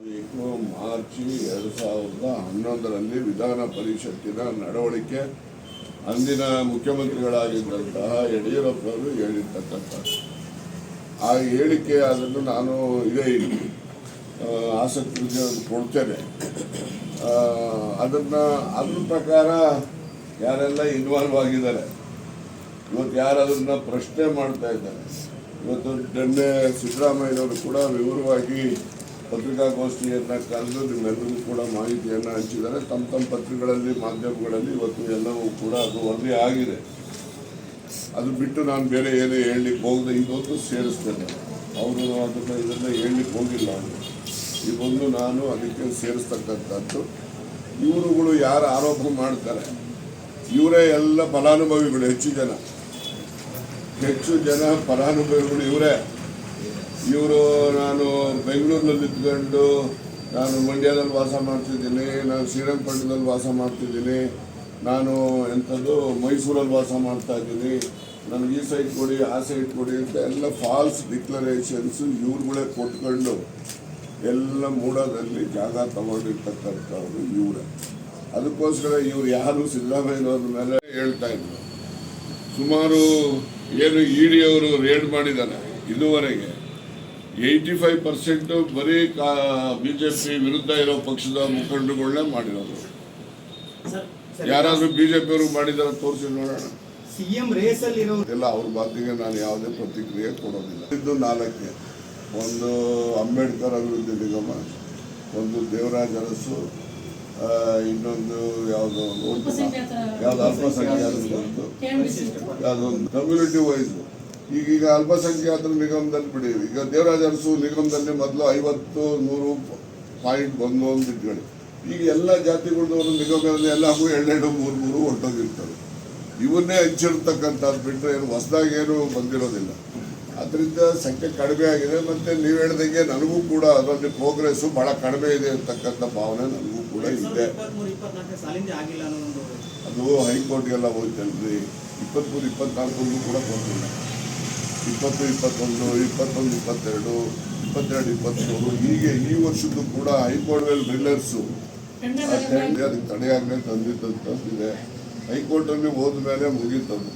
March 2011ರಲ್ಲಿ ವಿಧಾನ ಪರಿಷತ್ತಿನ ನಡವಳಿಕೆ ಅಂದಿನ ಮುಖ್ಯಮಂತ್ರಿಗಳಾಗಿದ್ದಂತಹ ಯಡಿಯೂರಪ್ಪರು ಹೇಳಿರ್ತಕ್ಕಂಥದ್ದು. ಆ ಹೇಳಿಕೆ ಅದನ್ನು ನಾನು ಇದೇ ಆಸಕ್ತಿ ಕೊಡ್ತೇನೆ. ಅದ್ರ ಪ್ರಕಾರ ಯಾರೆಲ್ಲ ಇನ್ವಾಲ್ವ್ ಆಗಿದ್ದಾರೆ, ಇವತ್ತು ಯಾರು ಅದನ್ನ ಪ್ರಶ್ನೆ ಮಾಡ್ತಾ ಇದ್ದಾರೆ. ಇವತ್ತು ನಿನ್ನೆ ಸಿದ್ದರಾಮಯ್ಯನವರು ಕೂಡ ವಿವರವಾಗಿ ಪತ್ರಿಕಾಗೋಷ್ಠಿಯನ್ನು ಕರೆದು ನಿಮ್ಮೆಲ್ಲರಿಗೂ ಕೂಡ ಮಾಹಿತಿಯನ್ನು ಹಂಚಿದ್ದಾರೆ. ತಮ್ಮ ಪತ್ರಿಕೆಗಳಲ್ಲಿ, ಮಾಧ್ಯಮಗಳಲ್ಲಿ ಇವತ್ತು ಎಲ್ಲವೂ ಕೂಡ ಅದು ವರದಿ ಆಗಿದೆ. ಅದು ಬಿಟ್ಟು ನಾನು ಬೇರೆ ಏನು ಹೇಳಲಿಕ್ಕೆ ಹೋಗದೆ ಇದೊಂದು ಸೇರಿಸ್ತೇನೆ. ಅವರು ಇದನ್ನು ಹೇಳಲಿಕ್ಕೆ ಹೋಗಿಲ್ಲ. ಇದೊಂದು ನಾನು ಅದಕ್ಕೆ ಸೇರಿಸ್ತಕ್ಕಂಥದ್ದು. ಇವರುಗಳು ಯಾರು ಆರೋಪ ಮಾಡ್ತಾರೆ ಇವರೇ ಎಲ್ಲ ಫಲಾನುಭವಿಗಳು. ಹೆಚ್ಚು ಜನ ಫಲಾನುಭವಿಗಳು ಇವರೇ. ಇವರು ನಾನು ಬೆಂಗಳೂರಿನಲ್ಲಿ ಇದ್ಕೊಂಡು ನಾನು ಮಂಡ್ಯದಲ್ಲಿ ವಾಸ ಮಾಡ್ತಿದ್ದೀನಿ, ನಾನು ಶ್ರೀರಂಗಪಟ್ಟಣದಲ್ಲಿ ವಾಸ ಮಾಡ್ತಿದ್ದೀನಿ, ನಾನು ಮೈಸೂರಲ್ಲಿ ವಾಸ ಮಾಡ್ತಾ ಇದ್ದೀನಿ, ನನಗೆ ಈ ಸೈಟ್ ಕೊಡಿ ಆ ಸೈಟ್ ಕೊಡಿ ಅಂತ ಎಲ್ಲ ಫಾಲ್ಸ್ ಡಿಕ್ಲರೇಷನ್ಸು ಇವ್ರುಗಳೇ ಕೊಟ್ಕೊಂಡು ಎಲ್ಲ ಮೂಡದಲ್ಲಿ ಜಾಗ ತಗೊಂಡಿರ್ತಕ್ಕಂಥವ್ರು ಇವರೇ. ಅದಕ್ಕೋಸ್ಕರ ಇವ್ರು ಯಾರು ಸಿದ್ದರಾಮಯ್ಯನವ್ರ ಮೇಲೆ ಹೇಳ್ತಾ ಇದ್ರು. ಸುಮಾರು ಏನು ಇಡಿ ಅವರು ರೇಡ್ ಮಾಡಿದ್ದಾರೆ ಇದುವರೆಗೆ 85% ಬರೀ ಬಿಜೆಪಿ ವಿರುದ್ಧ ಇರೋ ಪಕ್ಷದ ಮುಖಂಡಗಳನ್ನೇ ಮಾಡಿರೋದು. ಯಾರಾದ್ರೂ ಬಿಜೆಪಿಯವರು ಮಾಡಿದಾರ ತೋರಿಸಿ ನೋಡೋಣ. ಸಿಎಂ ರೇಸ್ ಅಲ್ಲಿ ಇಲ್ಲ, ಅವ್ರ ಮಾತಿಗೆ ನಾನು ಯಾವುದೇ ಪ್ರತಿಕ್ರಿಯೆ ಕೊಡೋದಿಲ್ಲ. ಇದು 4, ಒಂದು ಅಂಬೇಡ್ಕರ್ ಅಭಿವೃದ್ಧಿ ನಿಗಮ, ಒಂದು ದೇವರಾಜ ಅರಸು, ಇನ್ನೊಂದು ಯಾವುದು ಅಲ್ಪಸಂಖ್ಯಾತರದ್ದು, ಯಾವುದೊಂದು ಕಮ್ಯುನಿಟಿ ವೈಸ್. ಈಗ ಅಲ್ಪಸಂಖ್ಯಾತರ ನಿಗಮದಲ್ಲಿ ಬಿಡಿ. ಈಗ ದೇವರಾಜ ಅರಸು ನಿಗಮದಲ್ಲಿ ಮೊದಲು 50-100.11 ಇಟ್ಕೊಳ್ಳಿ. ಈಗ ಎಲ್ಲ ಜಾತಿಗಳದವರು ನಿಗಮದಲ್ಲಿ ಎಲ್ಲವೂ 2-3 ಹೊರಟೋಗಿರ್ತಾರೆ. ಇವನ್ನೇ ಹಂಚಿರ್ತಕ್ಕಂಥದ್ದು ಬಿಟ್ಟರೆ ಏನು ಹೊಸದಾಗಿ ಏನು ಬಂದಿರೋದಿಲ್ಲ. ಅದರಿಂದ ಸಂಖ್ಯೆ ಕಡಿಮೆ ಆಗಿದೆ. ಮತ್ತು ನೀವು ಹೇಳ್ದಂಗೆ ನನಗೂ ಕೂಡ ಅದರಲ್ಲಿ ಪ್ರೋಗ್ರೆಸ್ಸು ಭಾಳ ಕಡಿಮೆ ಇದೆ ಅಂತಕ್ಕಂಥ ಭಾವನೆ ನನಗೂ ಕೂಡ ಇದೆ. ಅದು ಹೈಕೋರ್ಟ್ಗೆಲ್ಲ ಹೋಯ್ತಲ್ರಿ. 23-24 ಕೂಡ ಕೊಟ್ಟಿಲ್ಲ. 20-21, 21-22, 22-23 ಹೀಗೆ ಈ ವರ್ಷದ್ದು ಕೂಡ ಹೈಕೋರ್ಟ್ ರಿಲ್ಲರ್ಸು ಅದಕ್ಕೆ ತಡೆಯಾಗಲೇ ತಂದಿದ್ದಂಥದ್ದಿದೆ. ಹೈಕೋರ್ಟಲ್ಲಿ ಹೋದ ಮೇಲೆ ಮುಗೀತದ್ದು.